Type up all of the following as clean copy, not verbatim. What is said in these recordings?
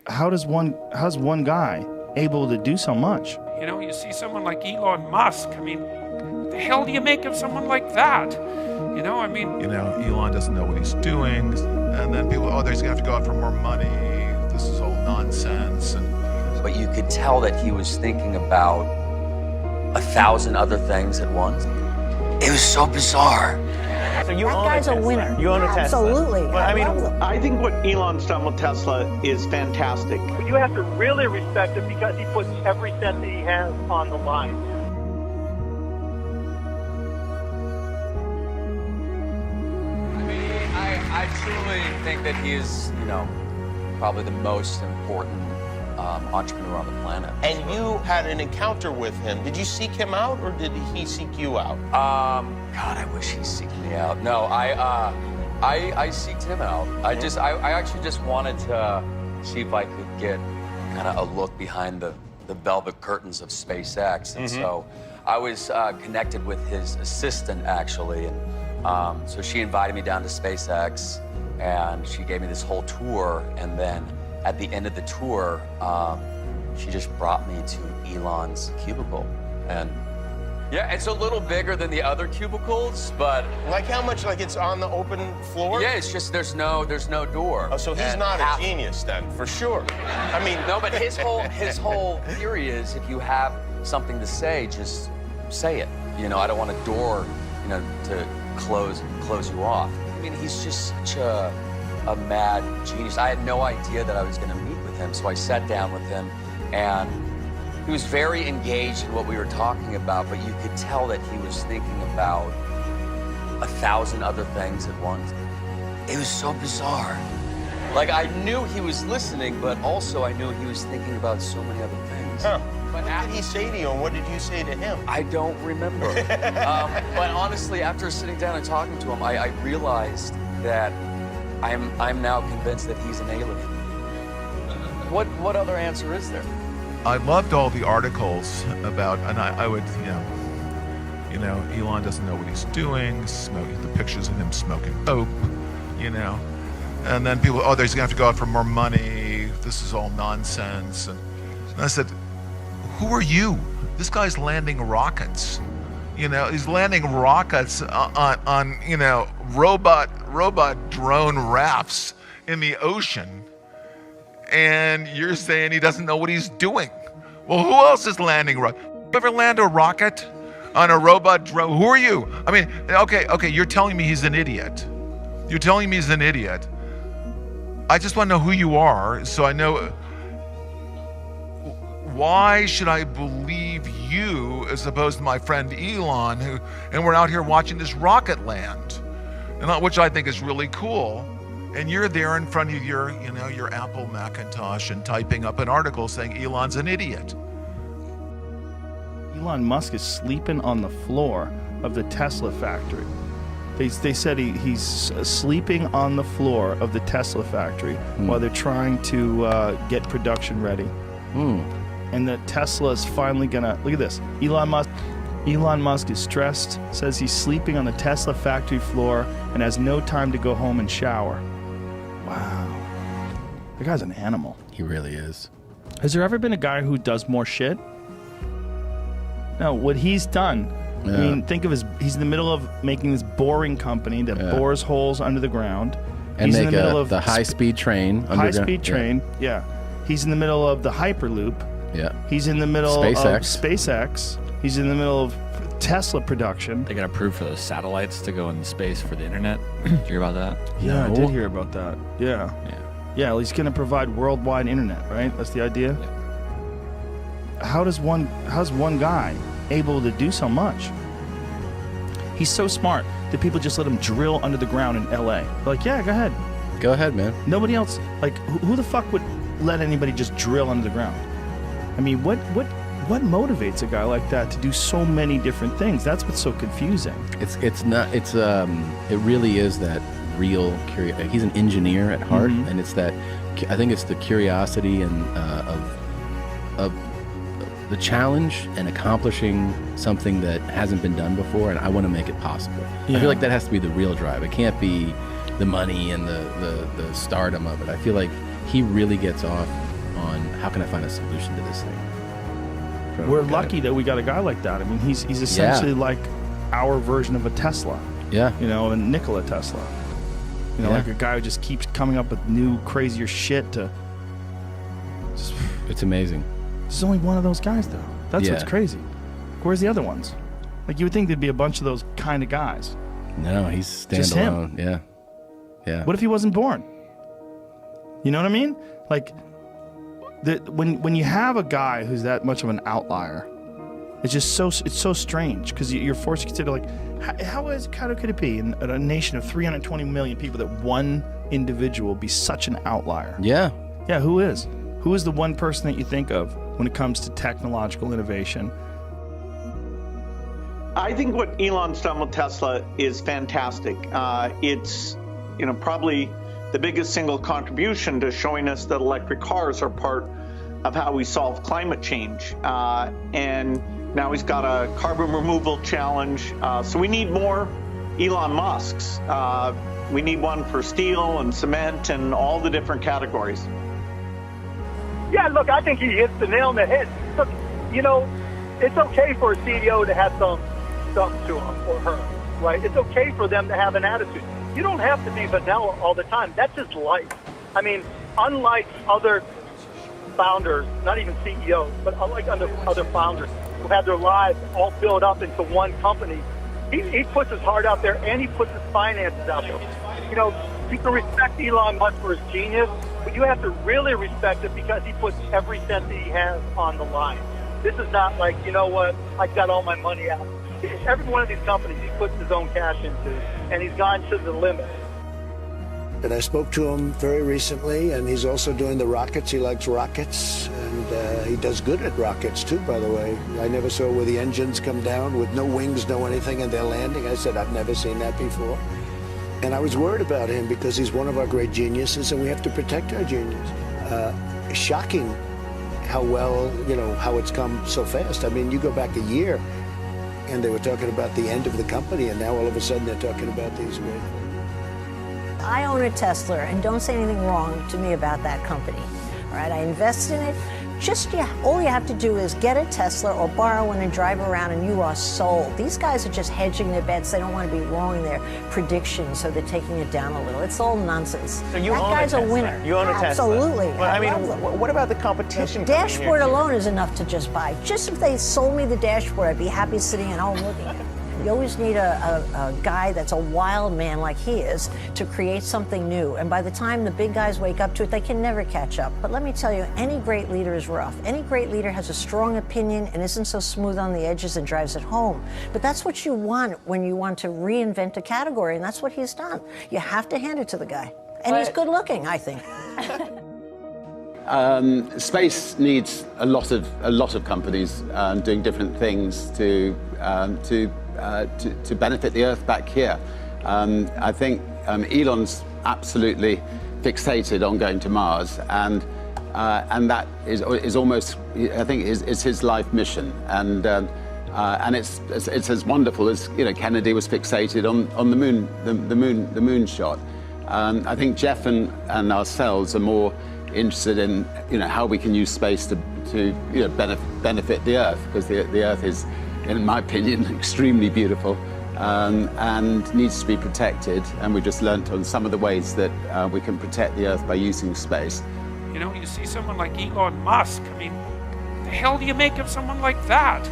how's one guy able to do so much? You know, you see someone like Elon Musk. I mean, the hell do you make of someone like that? You know, I mean... You know, Elon doesn't know what he's doing. And then people, oh, he's going to have to go out for more money. This is all nonsense. But you could tell that he was thinking about 1,000 other things at once. It was so bizarre. So you that own guy's a winner. You own a Tesla. Absolutely. Well, I mean, I think what Elon's done with Tesla is fantastic. You have to really respect him because he puts every cent that he has on the line. I mean, I truly think that he is, you know, probably the most important entrepreneur on the planet. And you had an encounter with him. Did you seek him out, or did he seek you out? God, I wish he seeked me out. No, I seeked him out. I actually just wanted to see if I could get kind of a look behind the velvet curtains of SpaceX. And so I was connected with his assistant, actually. And so she invited me down to SpaceX, and she gave me this whole tour. And then at the end of the tour, she just brought me to Elon's cubicle. And yeah, it's a little bigger than the other cubicles, but... Like how much? Like it's on the open floor? Yeah, it's just there's no door. Oh, so he's not a genius then, for sure. I mean... No, but his whole theory is if you have something to say, just say it. You know, I don't want a door, you know, to close you off. I mean, he's just such a mad genius. I had no idea that I was going to meet with him, so I sat down with him, and he was very engaged in what we were talking about, but you could tell that he was thinking about 1,000 other things at once. It was so bizarre. Like, I knew he was listening, but also I knew he was thinking about so many other things. Huh. But what did he say to you, and what did you say to him? I don't remember. But honestly, after sitting down and talking to him, I realized that I'm now convinced that he's an alien. What other answer is there? I loved all the articles about, and I would, you know, Elon doesn't know what he's doing, the pictures of him smoking dope, you know. And then people, oh, he's going to have to go out for more money. This is all nonsense. And I said, who are you? This guy's landing rockets. You know, he's landing rockets on you know, robot drone rafts in the ocean. And you're saying he doesn't know what he's doing. Well, who else is landing rockets? You ever land a rocket on a robot drone? Who are you? I mean, okay, you're telling me he's an idiot. You're telling me he's an idiot. I just want to know who you are, so I know. Why should I believe you as opposed to my friend Elon, and we're out here watching this rocket land, and which I think is really cool. And you're there in front of your, you know, your Apple Macintosh and typing up an article saying Elon's an idiot. Elon Musk is sleeping on the floor of the Tesla factory. They said he's sleeping on the floor of the Tesla factory while they're trying to get production ready. And the Tesla is finally gonna, look at this. Elon Musk is stressed, says he's sleeping on the Tesla factory floor and has no time to go home and shower. Wow. The guy's an animal. He really is. Has there ever been a guy who does more shit? No, what he's done, I mean, think of he's in the middle of making this boring company that bores holes under the ground. And he's make in the middle of the high-speed train. High-speed train, yeah. He's in the middle of the Hyperloop. Yeah. He's in the middle of SpaceX. He's in the middle of Tesla production. They got approved for those satellites to go into space for the internet. Did you hear about that? Yeah, I did hear about that. Yeah. Yeah, he's going to provide worldwide internet, right? That's the idea? Yeah. How's one guy able to do so much? He's so smart that people just let him drill under the ground in LA. They're like, yeah, go ahead. Go ahead, man. Nobody else, like, who the fuck would let anybody just drill under the ground? I mean, what motivates a guy like that to do so many different things? That's what's so confusing. It really is that real curiosity. He's an engineer at heart, and it's that. I think it's the curiosity and of the challenge and accomplishing something that hasn't been done before, and I want to make it possible. I feel like that has to be the real drive. It can't be the money and the stardom of it. I feel like he really gets off on how can I find a solution to this thing. We're lucky that we got a guy like that. I mean, he's essentially like our version of a Tesla. Yeah. You know, a Nikola Tesla. You know, like a guy who just keeps coming up with new, crazier shit to... It's amazing. There's only one of those guys, though. That's what's crazy. Where's the other ones? Like, you would think there'd be a bunch of those kind of guys. No, he's standalone. Just him. Yeah. Yeah. What if he wasn't born? You know what I mean? Like, when you have a guy who's that much of an outlier, it's just so strange because you're forced to consider, like, how could it be in a nation of 320 million people that one individual be such an outlier? Yeah. Yeah, who is? Who is the one person that you think of when it comes to technological innovation? I think what Elon's done with Tesla is fantastic. It's, probably the biggest single contribution to showing us that electric cars are part of how we solve climate change. And now he's got a carbon removal challenge. So we need more Elon Musks. We need one for steel and cement and all the different categories. Yeah, look, I think he hits the nail on the head. Look, it's okay for a CEO to have some stuff to him or her, right? It's okay for them to have an attitude. You don't have to be vanilla all the time. That's just life. I mean, unlike other founders, not even CEOs, but unlike other founders who have their lives all built up into one company, he puts his heart out there and he puts his finances out there. You can respect Elon Musk for his genius, but you have to really respect it because he puts every cent that he has on the line. This is not like, I got all my money out. Every one of these companies he puts his own cash into, and he's gone to the limit. And I spoke to him very recently, and he's also doing the rockets. He likes rockets, and he does good at rockets, too, by the way. I never saw where the engines come down with no wings, no anything, and they're landing. I said, I've never seen that before. And I was worried about him because he's one of our great geniuses, and we have to protect our genius. Shocking how well, how it's come so fast. I mean, you go back a year, and they were talking about the end of the company, and now all of a sudden they're talking about these great things. I own a Tesla, and don't say anything wrong to me about that company. All right, I invest in it. All you have to do is get a Tesla or borrow one and drive around, and you are sold. These guys are just hedging their bets. They don't want to be wrong in their predictions, so they're taking it down a little. It's all nonsense. So you that own guy's a Tesla. A winner. You own a Tesla. Absolutely. Well, I mean, what about the competition? The dashboard alone is enough to just buy. Just if they sold me the dashboard, I'd be happy sitting at home looking at it. You always need a guy that's a wild man like he is to create something new. And by the time the big guys wake up to it, they can never catch up. But let me tell you, any great leader is rough. Any great leader has a strong opinion and isn't so smooth on the edges and drives it home. But that's what you want when you want to reinvent a category, and that's what he's done. You have to hand it to the guy. And he's good looking, I think. Space needs a lot of companies doing different things to benefit the Earth back here. I think Elon's absolutely fixated on going to Mars, and that is almost, I think, is his life mission. And it's as wonderful as Kennedy was fixated on the moon, the moon shot. I think Jeff and ourselves are more interested in how we can use space to benefit the Earth, because the Earth is, in my opinion, extremely beautiful and needs to be protected. And we just learnt on some of the ways that we can protect the Earth by using space. You see someone like Elon Musk. I mean, the hell do you make of someone like that?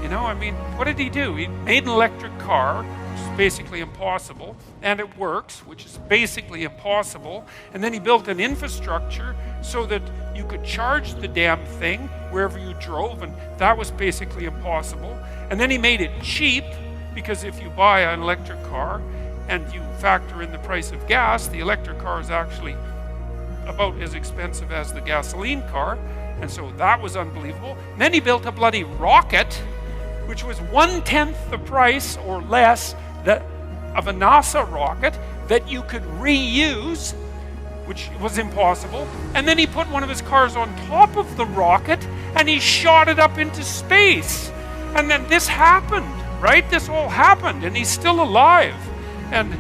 I mean, what did he do? He made an electric car, which is basically impossible, and it works, which is basically impossible. And then he built an infrastructure so that you could charge the damn thing wherever you drove, and that was basically impossible. And then he made it cheap, because if you buy an electric car and you factor in the price of gas, the electric car is actually about as expensive as the gasoline car, and so that was unbelievable. And then he built a bloody rocket, which was 1/10 the price or less of a NASA rocket that you could reuse, which was impossible. And then he put one of his cars on top of the rocket and he shot it up into space. And then this happened, right? This all happened, and he's still alive. And